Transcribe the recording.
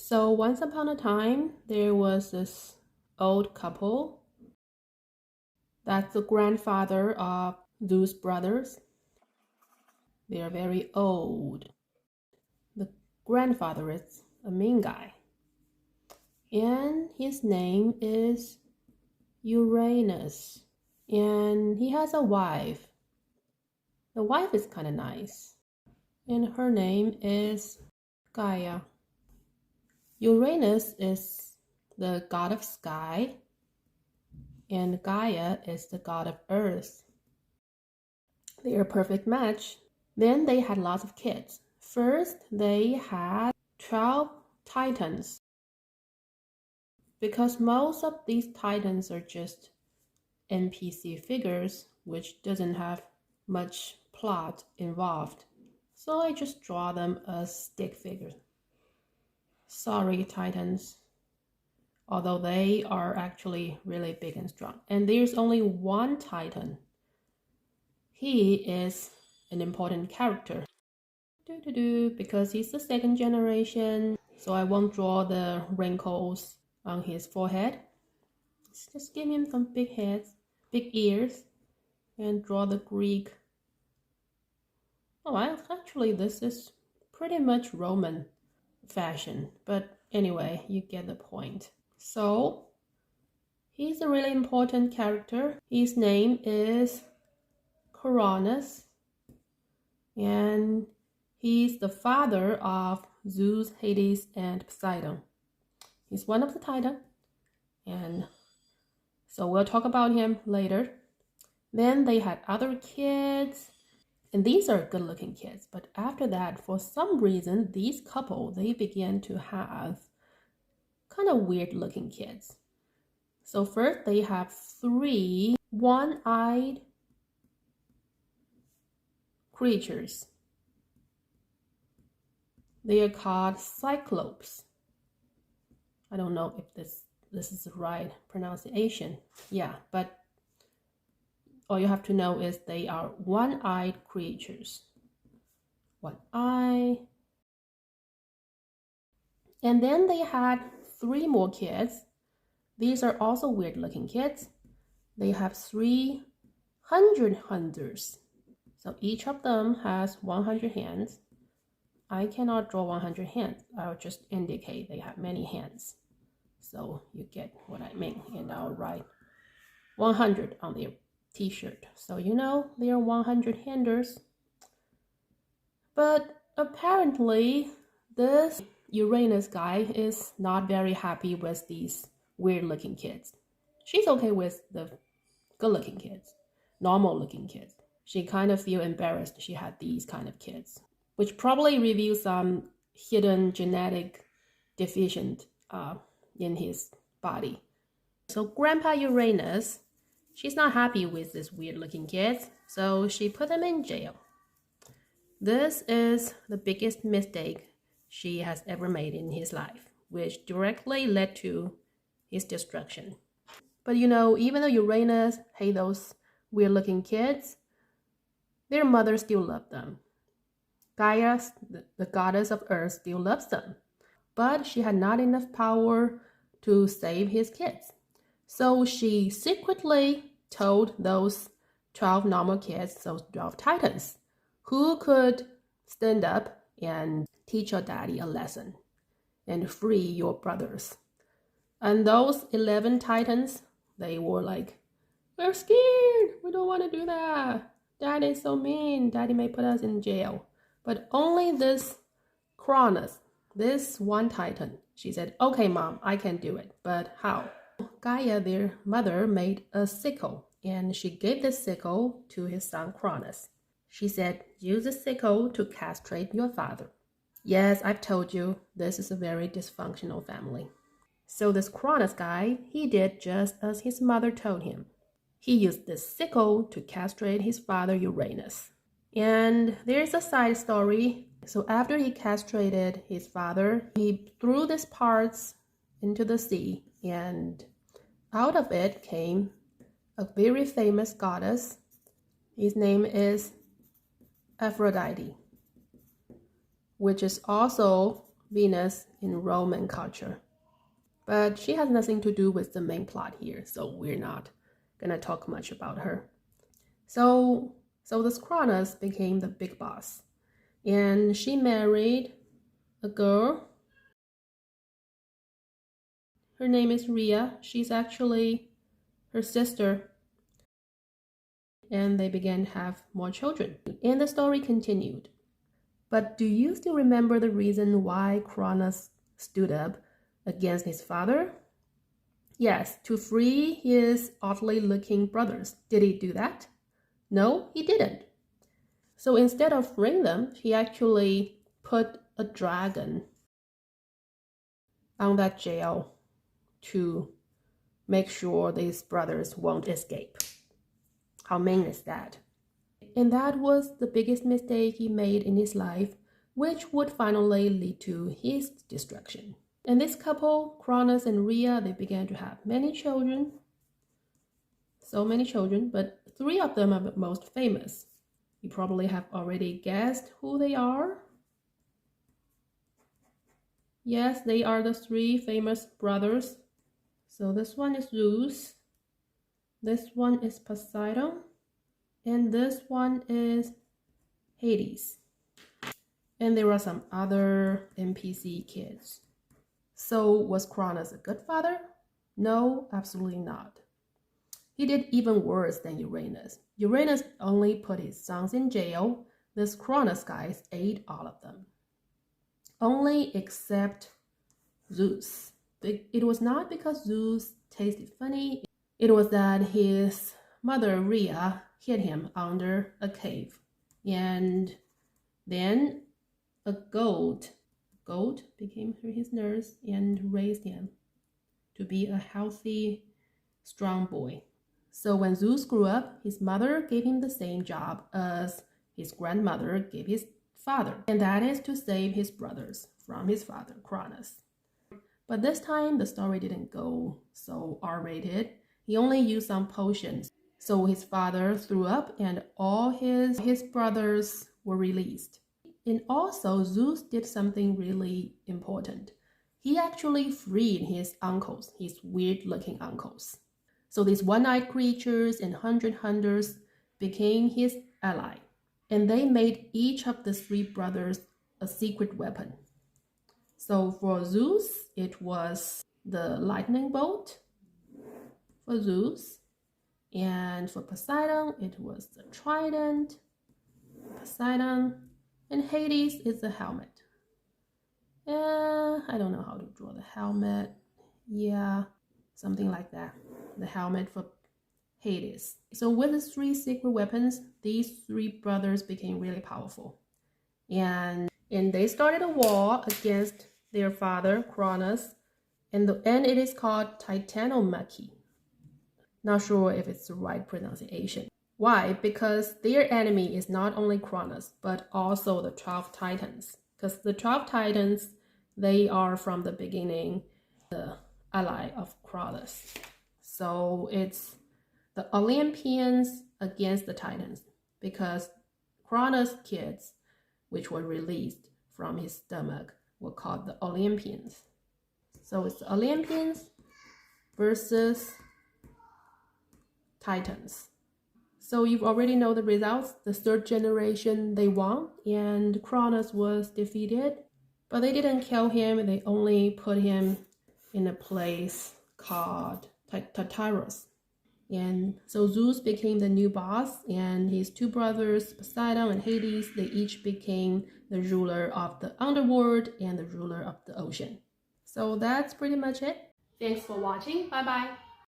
So once upon a time, there was this old couple. That's the grandfather of Zeus' brothers. They are very old. The grandfather is a mean guy. And his name is Uranus. And he has a wife. The wife is kind of nice. And her name is Gaia. Uranus is the god of sky, and Gaia is the god of earth. They are a perfect match. Then they had lots of kids. First, they had 12 titans. Because most of these titans are just NPC figures, which doesn't have much plot involved. So I just draw them as stick figures. Sorry, titans. Although they are actually really big and strong. And there's only one titan. He is an important character. Because he's the second generation, so I won't draw the wrinkles on his forehead. Just give him some big heads, big ears, and draw the Greek. Oh, actually, this is pretty much Roman fashion, but anyway, you get the point. So, he's a really important character. His name is Cronus, and he's the father of Zeus, Hades, and Poseidon. He's one of the Titans, and so we'll talk about him later. Then they had other kids, and these are good-looking kids. But after that, for some reason, these couple, they began to have kind of weird-looking kids. So first, they have 3 one-eyed creatures. They are called Cyclops. I don't know if this is the right pronunciation. Yeah, but all you have to know is they are one-eyed creatures. One eye. And then they had 3 more kids. These are also weird-looking kids. They have 300 hunters. So each of them has 100 hands. I cannot draw 100 hands. I'll just indicate they have many hands. So you get what I mean. And I'll write 100 on their t-shirt. So you know they are 100 handers. But apparently this Uranus guy is not very happy with these weird-looking kids. She's okay with the good-looking kids, normal-looking kids. She kind of feels embarrassed she had these kind of kids, which probably reveals some hidden genetic deficient in his body. So Grandpa Uranus, she's not happy with these weird-looking kids, so she put them in jail. This is the biggest mistake she has ever made in his life, which directly led to his destruction. But you know, even though Uranus hates those weird-looking kids, their mother still loved them. Gaia, the goddess of earth, still loves them. But she had not enough power to save his kids. So she secretly told those 12 normal kids, those 12 titans, who could stand up and teach your daddy a lesson and free your brothers. And those 11 titans, they were like, we're scared. We don't want to do that. Daddy is so mean. Daddy may put us in jail. But only this Cronus, this one titan, she said, okay, Mom, I can do it. But how? Gaia, their mother, made a sickle, and she gave the sickle to his son Cronus. She said, use the sickle to castrate your father. Yes, I've told you, this is a very dysfunctional family. So this Cronus guy, he did just as his mother told him. He used this sickle to castrate his father Uranus. And there's a side story. So after he castrated his father, he threw these parts into the sea, and out of it came a very famous goddess. His name is Aphrodite, which is also Venus in Roman culture. But she has nothing to do with the main plot here, so we're not gonna talk much about her. So this Cronus became the big boss, and she married a girl. Her name is Rhea. She's actually her sister, and they began to have more children. And the story continued. But do you still remember the reason why Cronus stood up against his father? Yes, to free his oddly looking brothers. Did he do that? No, he didn't. So instead of freeing them, he actually put a dragon on that jail to make sure these brothers won't escape. How mean is that? And that was the biggest mistake he made in his life, which would finally lead to his destruction. And this couple, Cronus and Rhea, they began to have many children. So many children, but 3 of them are the most famous. You probably have already guessed who they are. Yes, they are the 3 famous brothers. So this one is Zeus, this one is Poseidon, and this one is Hades. And there are some other NPC kids. So was Cronus a good father? No, absolutely not. He did even worse than Uranus. Uranus only put his sons in jail. This Cronus guy ate all of them. Only except Zeus. It was not because Zeus tasted funny. It was that his mother, Rhea, hid him under a cave. And then a goat became his nurse and raised him to be a healthy, strong boy. So when Zeus grew up, his mother gave him the same job as his grandmother gave his father, and that is to save his brothers from his father, Cronus. But this time, the story didn't go so R-rated. He only used some potions. So his father threw up and all his brothers were released. And also, Zeus did something really important. He actually freed his uncles, his weird-looking uncles. So these one-eyed creatures and 100 hunters became his ally. And they made each of the 3 brothers a secret weapon. So for Zeus, it was the lightning bolt for Zeus. And for Poseidon, it was the trident. Poseidon. And Hades is the helmet. I don't know how to draw the helmet. Yeah, something like that. The helmet for Hades. So with the 3 secret weapons, these 3 brothers became really powerful. And they started a war against their father, Cronus. And it is called Titanomachy. Not sure if it's the right pronunciation. Why? Because their enemy is not only Cronus, but also the 12 Titans. Because the 12 Titans, they are from the beginning the ally of Cronus. So it's the Olympians against the Titans. Because Cronus' kids, which were released from his stomach, were called the Olympians. So it's the Olympians versus Titans. So you already know the results. The 3rd generation, they won, and Cronus was defeated. But they didn't kill him. They only put him in a place called Tartarus. And so Zeus became the new boss, and his 2 brothers, Poseidon and Hades, they each became the ruler of the underworld and the ruler of the ocean. So that's pretty much it. Thanks for watching. Bye-bye.